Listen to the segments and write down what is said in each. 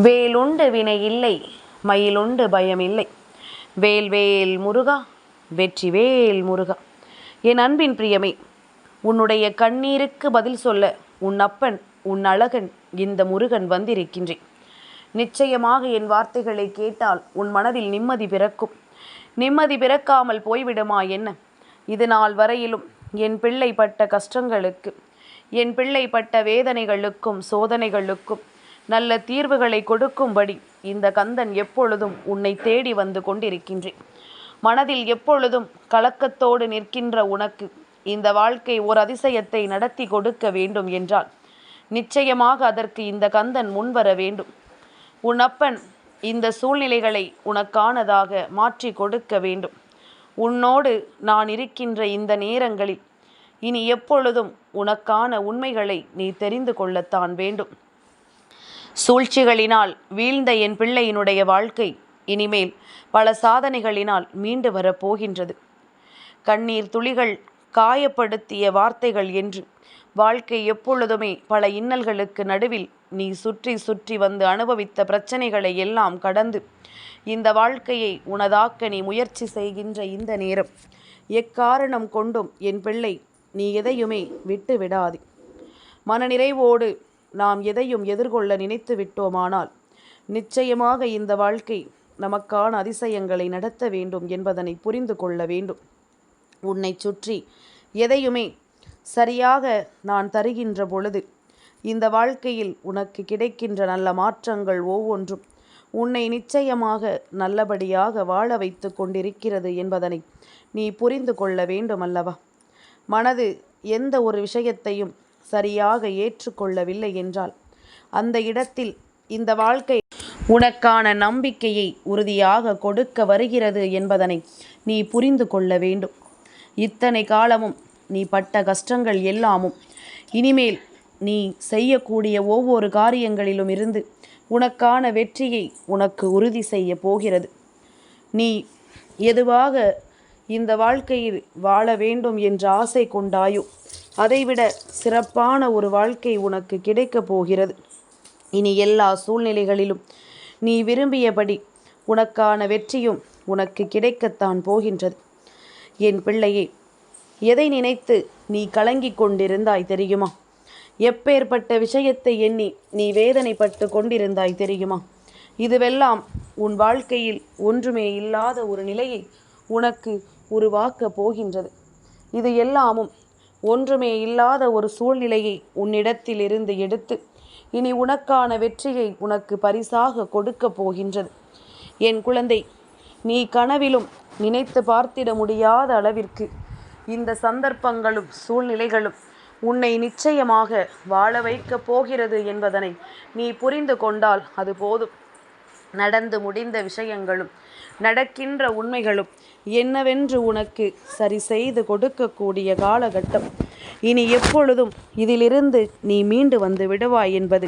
வேலுண்டு வினை இல்லை, மயிலுண்டு பயம் இல்லை. வேல் வேல் முருகா, வெற்றி வேல் முருகா. என் அன்பின் பிரியமே, உன்னுடைய கண்ணீருக்கு பதில் சொல்ல உன் அப்பன், உன் அழகன் இந்த முருகன் வந்திருக்கின்றேன். நிச்சயமாக என் வார்த்தைகளை கேட்டால் உன் மனதில் நிம்மதி பிறக்கும். நிம்மதி பிறக்காமல் போய்விடுமா என்ன? இது நாள் வரையிலும் என் பிள்ளை பட்ட கஷ்டங்களுக்கு, என் பிள்ளை பட்ட வேதனைகளுக்கும் சோதனைகளுக்கும் நல்ல தீர்வுகளை கொடுக்கும்படி இந்த கந்தன் எப்பொழுதும் உன்னை தேடி வந்து கொண்டிருக்கின்றேன். மனதில் எப்பொழுதும் கலக்கத்தோடு நிற்கின்ற உனக்கு இந்த வாழ்க்கை ஓர் அதிசயத்தை நடத்தி கொடுக்க வேண்டும் என்றால் நிச்சயமாக அதற்கு இந்த கந்தன் முன்வர வேண்டும். உன் அப்பன் இந்த சூழ்நிலைகளை உனக்கானதாக மாற்றி கொடுக்க வேண்டும். உன்னோடு நான் இருக்கின்ற இந்த நேரங்களில் இனி எப்பொழுதும் உனக்கான உண்மைகளை நீ தெரிந்து கொள்ளத்தான் வேண்டும். சூழ்ச்சிகளினால் வீழ்ந்த என் பிள்ளையினுடைய வாழ்க்கை இனிமேல் பல சாதனைகளினால் மீண்டு வரப்போகின்றது. கண்ணீர் துளிகள், காயப்படுத்திய வார்த்தைகள் என்று வாழ்க்கை எப்பொழுதுமே பல இன்னல்களுக்கு நடுவில் நீ சுற்றி சுற்றி வந்து அனுபவித்த பிரச்சனைகளை எல்லாம் கடந்து இந்த வாழ்க்கையை உனதாக்க நீ முயற்சி செய்கின்ற இந்த நேரம், எக்காரணம் கொண்டும் என் பிள்ளை நீ எதையுமே விட்டு விடாதே. மனநிறைவோடு நாம் எதையும் எதிர்கொள்ள நினைத்து விட்டோமானால் நிச்சயமாக இந்த வாழ்க்கை நமக்கான அதிசயங்களை நடத்த வேண்டும் என்பதனை புரிந்து கொள்ள வேண்டும். உன்னை சுற்றி எதையுமே சரியாக நான் தருகின்ற பொழுது இந்த வாழ்க்கையில் உனக்கு கிடைக்கின்ற நல்ல மாற்றங்கள் ஒவ்வொன்றும் உன்னை நிச்சயமாக நல்லபடியாக வாழ வைத்து கொண்டிருக்கிறது என்பதனை நீ புரிந்து கொள்ள வேண்டும் அல்லவா? மனது எந்த ஒரு விஷயத்தையும் சரியாக ஏற்றுக்கொள்ளவில்லை என்றால் அந்த இடத்தில் இந்த வாழ்க்கை உனக்கான நம்பிக்கையை உறுதியாக கொடுக்க வருகிறது என்பதனை நீ புரிந்து கொள்ள வேண்டும். இத்தனை காலமும் நீ பட்ட கஷ்டங்கள் எல்லாமும் இனிமேல் நீ செய்யக்கூடிய ஒவ்வொரு காரியங்களிலும் இருந்து உனக்கான வெற்றியை உனக்கு உறுதி செய்ய போகிறது. நீ எதுவாக இந்த வாழ்க்கையில் வாழ வேண்டும் என்ற ஆசை கொண்டாயோ அதைவிட சிறப்பான ஒரு வாழ்க்கை உனக்கு கிடைக்கப் போகிறது. இனி எல்லா சூழ்நிலைகளிலும் நீ விரும்பியபடி உனக்கான வெற்றியும் உனக்கு கிடைக்கத்தான் போகின்றது. என் பிள்ளையே, எதை நினைத்து நீ கலங்கிக் கொண்டிருந்தாய் தெரியுமா? எப்பேற்பட்ட விஷயத்தை எண்ணி நீ வேதனைப்பட்டு கொண்டிருந்தாய் தெரியுமா? இதுவெல்லாம் உன் வாழ்க்கையில் ஒன்றுமே இல்லாத ஒரு நிலையை உனக்கு உருவாக்கப் போகின்றது. இது எல்லாமும் ஒன்றுமே இல்லாத ஒரு சூழ்நிலையை உன்னிடத்தில் இருந்து எடுத்து இனி உனக்கான வெற்றியை உனக்கு பரிசாக கொடுக்க போகின்றது. என் குழந்தை, நீ கனவிலும் நினைத்து பார்த்திட முடியாத அளவிற்கு இந்த சந்தர்ப்பங்களும் சூழ்நிலைகளும் உன்னை நிச்சயமாக வாழ வைக்கப் போகிறது என்பதனை நீ புரிந்து கொண்டால் அது போதும். நடந்து முடிந்த விஷயங்களும் நடக்கின்ற உண்மைகளும் என்னவென்று உனக்கு சரி செய்து கொடுக்கக்கூடிய காலகட்டம் இனி எப்பொழுதும் இதிலிருந்து நீ மீண்டு வந்து விடுவாய் என்பது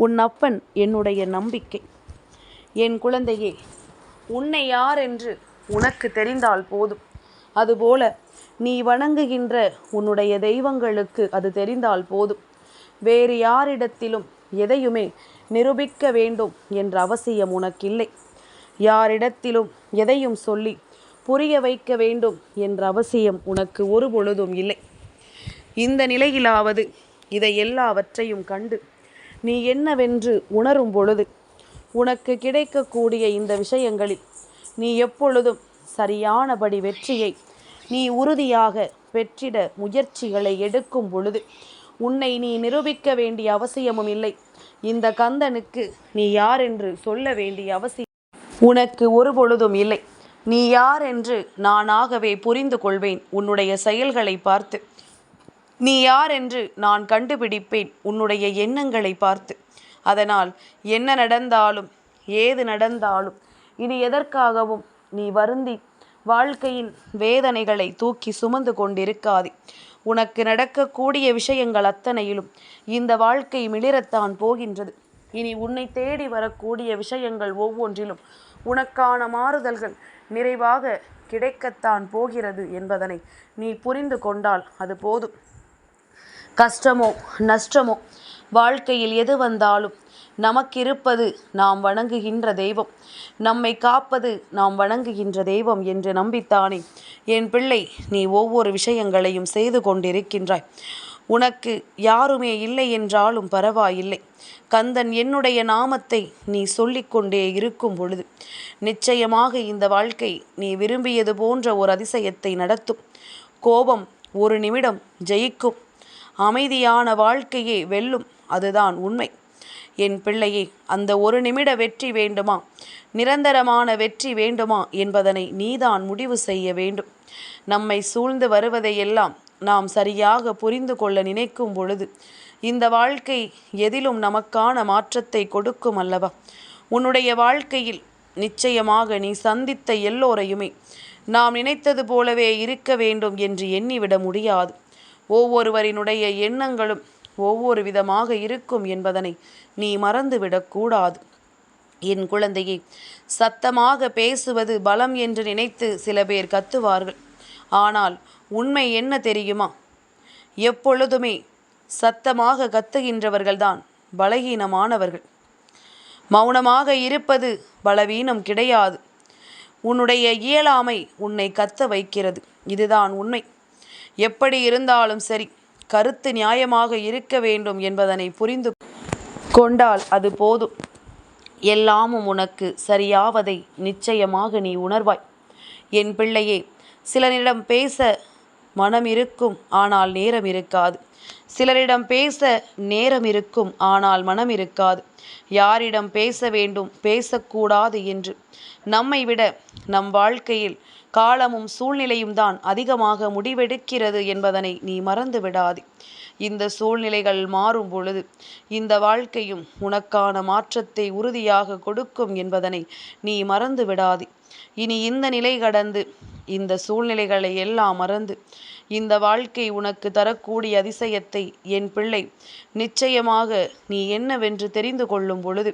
உன் அப்பன் என்னுடைய நம்பிக்கை. என் குழந்தையே, உன்னை யார் என்று உனக்கு தெரிந்தால் போதும். அதுபோல நீ வணங்குகின்ற உன்னுடைய தெய்வங்களுக்கு அது தெரிந்தால் போதும். வேறு யாரிடத்திலும் எதையுமே நிரூபிக்க வேண்டும் என்ற அவசியம் உனக்கில்லை. யாரிடத்திலும் எதையும் சொல்லி புரிய வைக்க வேண்டும் என்ற அவசியம் உனக்கு ஒரு பொழுதும் இல்லை. இந்த நிலையிலாவது இதை எல்லாவற்றையும் கண்டு நீ என்னவென்று உணரும் பொழுது உனக்கு கிடைக்கக்கூடிய இந்த விஷயங்களில் நீ எப்பொழுதும் சரியானபடி வெற்றியை நீ உறுதியாக பெற்றிட முயற்சிகளை எடுக்கும் பொழுது உன்னை நீ நிரூபிக்க வேண்டிய அவசியமும் இல்லை. இந்த கந்தனுக்கு நீ யார் என்று சொல்ல வேண்டிய அவசியம் உனக்கு ஒரு பொழுதும் இல்லை. நீ யார் என்று நானாகவே புரிந்து கொள்வேன் உன்னுடைய செயல்களை பார்த்து. நீ யார் என்று நான் கண்டுபிடிப்பேன் உன்னுடைய எண்ணங்களை பார்த்து. அதனால் என்ன நடந்தாலும் ஏது நடந்தாலும் இனி எதற்காகவும் நீ வருந்தி வாழ்க்கையின் வேதனைகளை தூக்கி சுமந்து கொண்டிருக்காதே. உனக்கு நடக்கக்கூடிய விஷயங்கள் அத்தனையிலும் இந்த வாழ்க்கை மிளிரத்தான் போகின்றது. இனி உன்னை தேடி வரக்கூடிய விஷயங்கள் ஒவ்வொன்றிலும் உனக்கான மாறுதல்கள் நிறைவாக கிடைக்கத்தான் போகிறது என்பதனை நீ புரிந்து கொண்டால் அது போதும். கஷ்டமோ நஷ்டமோ வாழ்க்கையில் எது வந்தாலும் நமக்கிருப்பது நாம் வணங்குகின்ற தெய்வம், நம்மை காப்பது நாம் வணங்குகின்ற தெய்வம் என்று நம்பித்தானே என் பிள்ளை நீ ஒவ்வொரு விஷயங்களையும் செய்து கொண்டிருக்கின்றாய். உனக்கு யாருமே இல்லை என்றாலும் பரவாயில்லை. கந்தன் என்னுடைய நாமத்தை நீ சொல்லிக்கொண்டே இருக்கும் பொழுது நிச்சயமாக இந்த வாழ்க்கை நீ விரும்பியது போன்ற ஒரு அதிசயத்தை நடத்தும். கோபம் ஒரு நிமிடம் ஜெயிக்கும், அமைதியான வாழ்க்கையே வெல்லும். அதுதான் உண்மை. என் பிள்ளையே, அந்த ஒரு நிமிட வெற்றி வேண்டுமா, நிரந்தரமான வெற்றி வேண்டுமா என்பதனை நீதான் முடிவு செய்ய வேண்டும். நம்மை சூழ்ந்து வருவதையெல்லாம் நாம் சரியாக புரிந்து கொள்ள நினைக்கும் பொழுது இந்த வாழ்க்கை எதிலும் நமக்கான மாற்றத்தை கொடுக்கும் அல்லவா? உன்னுடைய வாழ்க்கையில் நிச்சயமாக நீ சந்தித்த எல்லோரையுமே நாம் நினைத்தது போலவே இருக்க வேண்டும் என்று எண்ணிவிட முடியாது. ஒவ்வொருவரினுடைய எண்ணங்களும் ஒவ்வொரு விதமாக இருக்கும் என்பதனை நீ மறந்துவிடக்கூடாது. என் குழந்தையே, சத்தமாக பேசுவது பலம் என்று நினைத்து சில பேர் கத்துவார்கள். ஆனால் உண்மை என்ன தெரியுமா? எப்பொழுதுமே சத்தமாக கத்துகின்றவர்கள்தான் பலகீனமானவர்கள். மௌனமாக இருப்பது பலவீனம் கிடையாது. உன்னுடைய இயலாமை உன்னை கத்த வைக்கிறது. இதுதான் உண்மை. எப்படி இருந்தாலும் சரி, கருத்து நியாயமாக இருக்க வேண்டும் என்பதனை புரிந்து கொண்டால் அது போதும். எல்லாமும் உனக்கு சரியாவதை நிச்சயமாக நீ உணர்வாய். என் பிள்ளையே, சிலரிடம் பேச மனம் இருக்கும், ஆனால் நேரம் இருக்காது. சிலரிடம் பேச நேரம் இருக்கும், ஆனால் மனம் இருக்காது. யாரிடம் பேச வேண்டும், பேசக்கூடாது என்று நம்மை விட நம் வாழ்க்கையில் காலமும் சூழ்நிலையும் தான் அதிகமாக முடிவெடுக்கிறது என்பதனை நீ மறந்து விடாதே. இந்த சூழ்நிலைகள் மாறும் பொழுது இந்த வாழ்க்கையும் உனக்கான மாற்றத்தை உறுதியாக கொடுக்கும் என்பதனை நீ மறந்து விடாதே. இனி இந்த நிலை கடந்து இந்த சூழ்நிலைகளை எல்லாம் மறந்து இந்த வாழ்க்கை உனக்கு தரக்கூடிய அதிசயத்தை என் பிள்ளை நிச்சயமாக நீ என்னவென்று தெரிந்து கொள்ளும் பொழுது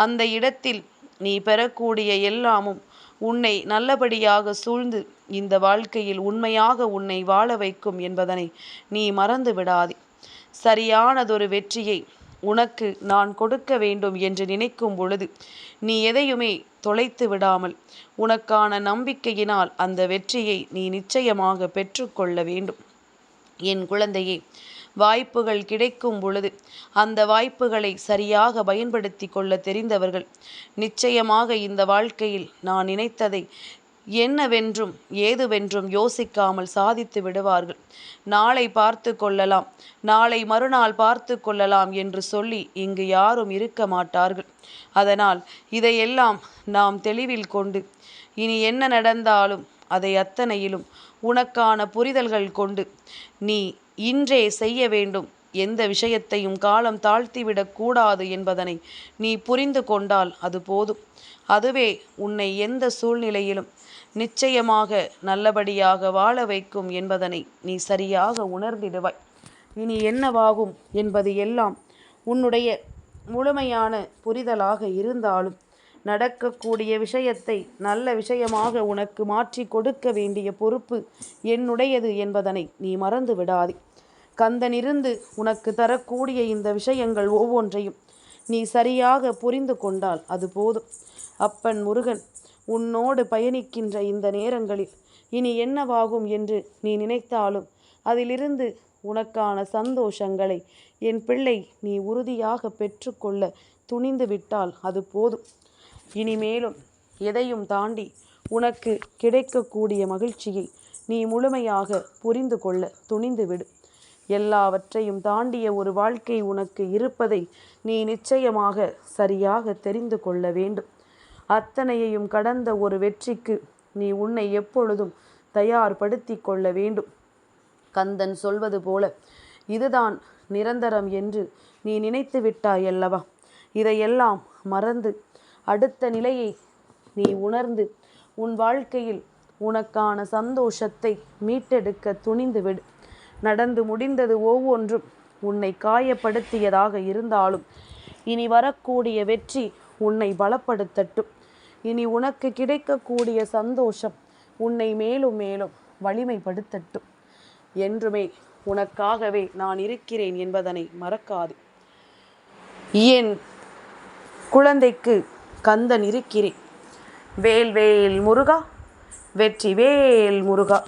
அந்த இடத்தில் நீ பெறக்கூடிய எல்லாமும் உன்னை நல்லபடியாக சூழ்ந்து இந்த வாழ்க்கையில் உண்மையாக உன்னை வாழ வைக்கும் என்பதனை நீ மறந்து விடாதே. சரியானதொரு வெற்றியை உனக்கு நான் கொடுக்க வேண்டும் என்று நினைக்கும் பொழுது நீ எதையுமே தொலைத்து விடாமல் உனக்கான நம்பிக்கையினால் அந்த வெற்றியை நீ நிச்சயமாக பெற்றுக்கொள்ள வேண்டும். என் குழந்தையே, வாய்ப்புகள் கிடைக்கும் பொழுது அந்த வாய்ப்புகளை சரியாக பயன்படுத்தி கொள்ள தெரிந்தவர்கள் நிச்சயமாக இந்த வாழ்க்கையில் நான் நினைத்ததை என்னவென்றும் ஏதுவென்றும் யோசிக்காமல் சாதித்து விடுவார்கள். நாளை பார்த்து கொள்ளலாம், நாளை மறுநாள் பார்த்து கொள்ளலாம் என்று சொல்லி இங்கு யாரும் இருக்க மாட்டார்கள். அதனால் இதையெல்லாம் நாம் தெளிவில் கொண்டு இனி என்ன நடந்தாலும் அதை அத்தனையிலும் உனக்கான புரிதல்கள் கொண்டு நீ இன்றே செய்ய வேண்டும். எந்த விஷயத்தையும் காலம் தாழ்த்திவிடக் கூடாது என்பதனை நீ புரிந்து கொண்டால் அது போதும். அதுவே உன்னை எந்த சூழ்நிலையிலும் நிச்சயமாக நல்லபடியாக வாழ வைக்கும் என்பதனை நீ சரியாக உணர்ந்திடுவாய். இனி என்னவாகும் என்பது எல்லாம் உன்னுடைய முழுமையான புரிதலாக இருந்தாலும் நடக்கக்கூடிய விஷயத்தை நல்ல விஷயமாக உனக்கு மாற்றி கொடுக்க வேண்டிய பொறுப்பு என்னுடையது என்பதனை நீ மறந்து விடாதே. கந்தனிருந்து உனக்கு தரக்கூடிய இந்த விஷயங்கள் ஒவ்வொன்றையும் நீ சரியாக புரிந்து கொண்டால் அது போதும். அப்பன் முருகன் உன்னோடு பயணிக்கின்ற இந்த நேரங்களில் இனி என்னவாகும் என்று நீ நினைத்தாலும் அதிலிருந்து உனக்கான சந்தோஷங்களை என் பிள்ளை நீ உறுதியாக பெற்றுக்கொள்ள துணிந்து விட்டால் அது போதும். இனிமேலும் எதையும் தாண்டி உனக்கு கிடைக்கக்கூடிய மகிழ்ச்சியை நீ முழுமையாக புரிந்து கொள்ள துணிந்து விடு. எல்லாவற்றையும் தாண்டிய ஒரு வாழ்க்கை உனக்கு இருப்பதை நீ நிச்சயமாக சரியாக தெரிந்து கொள்ள வேண்டும். அத்தனையையும் கடந்த ஒரு வெற்றிக்கு நீ உன்னை எப்பொழுதும் தயார்படுத்தி கொள்ள வேண்டும். கந்தன் சொல்வது போல இதுதான் நிரந்தரம் என்று நீ நினைத்து விட்டாய் அல்லவா? இதையெல்லாம் மறந்து அடுத்த நிலையை நீ உணர்ந்து உன் வாழ்க்கையில் உனக்கான சந்தோஷத்தை மீட்டெடுக்க துணிந்துவிடு. நடந்து முடிந்தது ஒவ்வொன்றும் உன்னை காயப்படுத்தியதாக இருந்தாலும் இனி வரக்கூடிய வெற்றி உன்னை பலப்படுத்தட்டும். இனி உனக்கு கிடைக்கக்கூடிய சந்தோஷம் உன்னை மேலும் மேலும் வலிமைப்படுத்தட்டும். என்றுமே உனக்காகவே நான் இருக்கிறேன் என்பதனை மறக்காது. என் குழந்தைக்கு கந்தன் இருக்கிறேன். வேல் வேல் முருகா, வெற்றி வேல் முருகா.